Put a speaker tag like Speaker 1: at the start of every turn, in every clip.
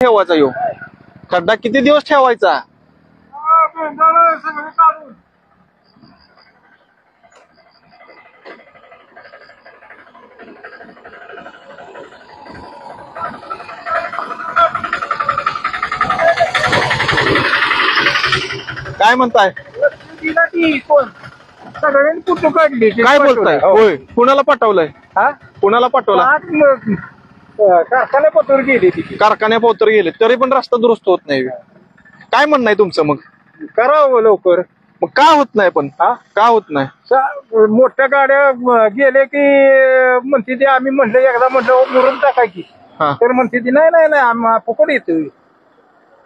Speaker 1: ठेवायचा यो खड्डा किती दिवस ठेवायचा? काय म्हणताय?
Speaker 2: सगळ्यांनी कुठं काढली?
Speaker 1: काय बोलताय? होय, कुणाला पाठवलंय?
Speaker 2: हा,
Speaker 1: कुणाला पाठवला?
Speaker 2: कारखान्या पत्र गेली ती.
Speaker 1: कारखान्या पोतर गेले तरी पण रस्ता दुरुस्त होत नाही. काय म्हणणं आहे तुमचं? मग
Speaker 2: करावं लवकर.
Speaker 1: मग का होत नाही? पण का होत नाही?
Speaker 2: मोठ्या गाड्या गेले की म्हणते ते आम्ही म्हणलं एकदा म्हणलं मुरुम टाकाय की, तर म्हणते ती नाही नाही नाही फुकट येतो.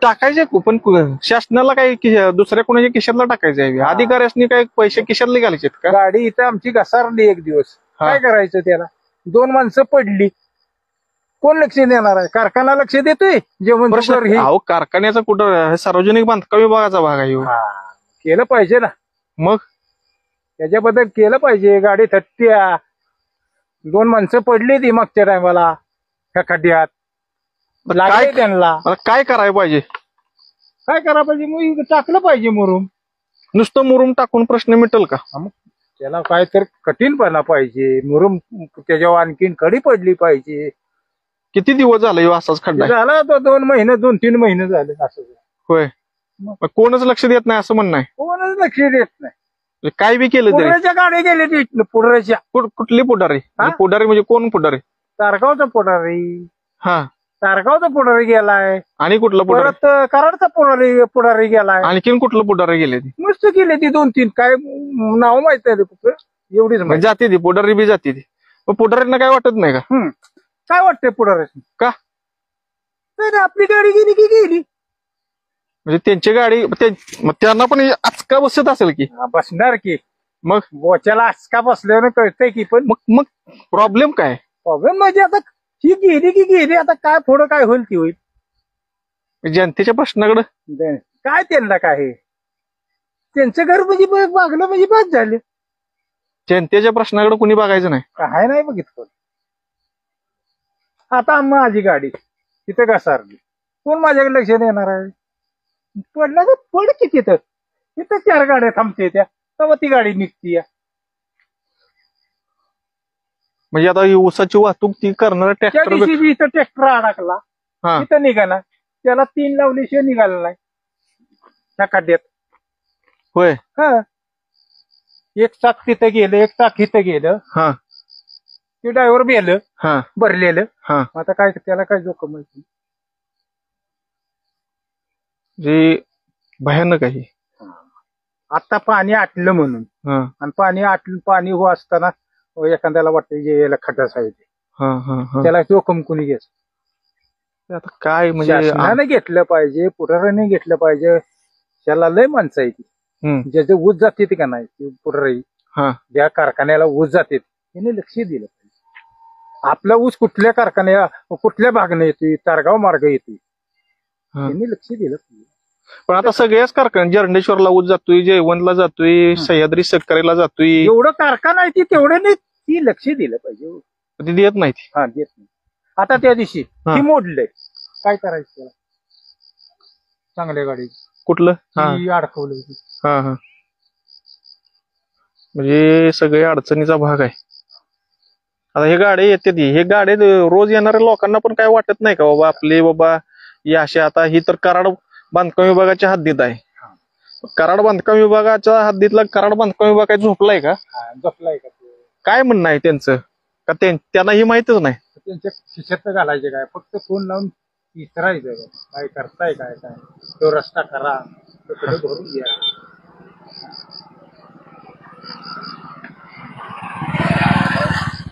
Speaker 1: टाकायचे पण शासनाला काय दुसऱ्या कोणाच्या खिशातला टाकायचं आहे? अधिकाऱ्यांनी काय पैसे खिशातले घालायचे का?
Speaker 2: गाडी इथं आमची घसारली एक दिवस. काय करायचं त्याला? 2 माणसं पडली, कोण लक्ष देणार आहे? कारखाना लक्ष देतोय? जेवण
Speaker 1: अहो, कारखान्याचा कुठं सार्वजनिक बांधकाम विभागाचा भाग आहे.
Speaker 2: केलं पाहिजे ना. मग त्याच्याबद्दल केलं पाहिजे. गाडी थट्ट्या 2 माणसं पडली ती मागच्या टायमाला ह्या खड्ड्यात.
Speaker 1: काय
Speaker 2: त्यांना
Speaker 1: काय करायला पाहिजे?
Speaker 2: काय करायला पाहिजे? मग टाकलं पाहिजे मुरुम.
Speaker 1: नुसतं मुरुम टाकून प्रश्न मिटेल का?
Speaker 2: त्याला काय तर कठीणपणा पाहिजे. मुरुम त्याच्यावर आणखीन कडी पडली पाहिजे.
Speaker 1: किती दिवस झाले असाच खड्डा
Speaker 2: झाला तो 2 महिने 2-3 महिने झाले असं.
Speaker 1: होय, कोणच लक्ष देत नाही असं म्हणणं आहे?
Speaker 2: कोणच लक्ष देत नाही.
Speaker 1: काय बी केलं तरी
Speaker 2: पुढऱ्याच्या गाड्या गेल्या पुढऱ्याच्या.
Speaker 1: कुठली पुढारी? पुढारी म्हणजे कोण पुढारी?
Speaker 2: तारगावचा पुढारी.
Speaker 1: हा,
Speaker 2: तारगावचा पुढारी गेलाय.
Speaker 1: आणि कुठला पुढारी?
Speaker 2: परत कराडचा पुढारी गेलाय.
Speaker 1: आणखीन कुठलं पुढारी गेले?
Speaker 2: मस्त गेले ती 2-3. काय नाव माहित नाही कुठं. एवढीच
Speaker 1: जाते ती पुढारी बी जाते ती. पुढारींना काय वाटत नाही का?
Speaker 2: काय वाटतंय पुढारी?
Speaker 1: का
Speaker 2: आपली गाडी गेली की गेली.
Speaker 1: म्हणजे त्यांची गाडी त्यांना पण आचका बसत असेल की?
Speaker 2: बसणार की.
Speaker 1: मग
Speaker 2: बोच्याला आचका बसल्यावर कळतंय की. पण
Speaker 1: मग प्रॉब्लेम काय?
Speaker 2: प्रॉब्लेम म्हणजे आता ही गेली की गेली. आता काय पुढं काय होईल ती होईल.
Speaker 1: जनतेच्या प्रश्नाकडे
Speaker 2: काय त्यांना काय? त्यांचं घर म्हणजे बघलं म्हणजे बस झाले.
Speaker 1: जनतेच्या प्रश्नाकडे कुणी बघायचं नाही.
Speaker 2: काय नाही बघितलं. आता माझी गाडी तिथं घसारली, कोण माझ्याकडे लक्ष देणार आहे? पडला तर पड की तिथं. तिथं 4 गाड्या थांबते त्या, तेव्हा ती गाडी निघती.
Speaker 1: म्हणजे आता ही ऊसाची वाहतूक ती करणारा ट्रॅक्टर
Speaker 2: इथं ट्रॅक्टर अडकला, तिथं निघाला. त्याला 3 लावल्याशिवाय निघाला नाही त्या खड्ड्यात.
Speaker 1: होय.
Speaker 2: एक चाक तिथं गेलं, एक चाक इथं गेलं. ते ड्रायव्हर बेलं भरलेलं. आता काय त्याला काय जोखम माहिती?
Speaker 1: जे भयानक आहे.
Speaker 2: आता पाणी आटलं म्हणून, आणि पाणी हो असताना एखाद्याला वाटतं जे याला खड्डाच आहे त्याला जोखम कुणी घ्यायचं? आता काय म्हणजे शासनाने घेतलं पाहिजे, पुढाऱ्याने घेतलं पाहिजे. त्याला लय माणसं आहे ती, ज्याचे ऊस जाते का नाही पुढारी, ज्या कारखान्याला ऊस जाते त्याने लक्ष दिलं पाहिजे. आपला ऊस कुठल्या कारखान्या कुठल्या भागाने येतोय? तारगाव मार्ग येतोय, त्यांनी लक्ष दिलं पाहिजे.
Speaker 1: पण आता सगळ्याच कारखान्या जरंडेश्वरला ऊस जातोय, जयवंतला जातोय, सह्याद्री सक्करेला जातोय.
Speaker 2: एवढं कारखाना आहे ती तेवढ्याने ती लक्ष दिलं पाहिजे.
Speaker 1: ती देत नाही.
Speaker 2: देत नाही. आता त्या दिवशी ती मोडलंय, काय करायचं त्याला? चांगल्या गाडी
Speaker 1: कुठलं
Speaker 2: अडकवलं.
Speaker 1: म्हणजे सगळे अडचणीचा भाग आहे. आता हे गाडी येते ती, हे गाडी रोज येणाऱ्या लोकांना पण काय वाटत नाही का बाबा आपले बाबा या अशा? आता ही तर कराड बांधकाम विभागाच्या हद्दीत आहे. कराड बांधकाम विभागाच्या हद्दीतला कराड बांधकाम विभाग काय झोपलाय का?
Speaker 2: झोपलाय का?
Speaker 1: काय म्हणणं आहे त्यांचं? का त्यांना ही माहितच नाही?
Speaker 2: त्यांच्या खिशात घालायचे काय? फक्त फोन लावून विचारायचं काय करताय, काय काय तो रस्ता करा, तो पुढे भरून घ्या.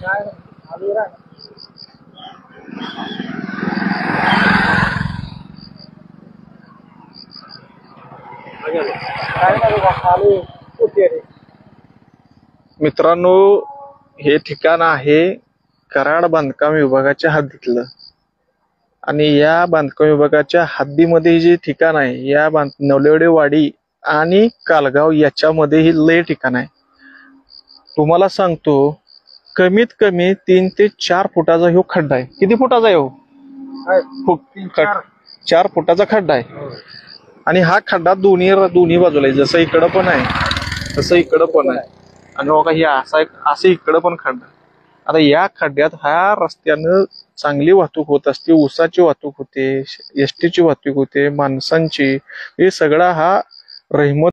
Speaker 2: काय आलो रा
Speaker 1: मित्रांनो, हे ठिकाण आहे कराड बांधकाम विभागाच्या हद्दीतलं, आणि या बांधकाम विभागाच्या हद्दीमध्ये जे ठिकाण आहे या नवलेवाडी आणि कालगाव याच्यामध्ये ही लय ठिकाण आहे. तुम्हाला सांगतो कमीत कमी 3 ते 4 फुटाचा ह्यो खड्डा आहे. किती फुटाचा आहे हो? 4 फुटाचा खड्डा आहे आणि हा खड्डा दोन्ही बाजूला आहे. जसं इकडं पण आहे तसं इकडं पण आहे आणि बघा हे असं इकडं पण खड्डा. आता या खड्ड्यात ह्या रस्त्यानं चांगली वाहतूक होत असते, ऊसाची वाहतूक होते, एसटीची वाहतूक होते, माणसांची. हे सगळा हा रहमत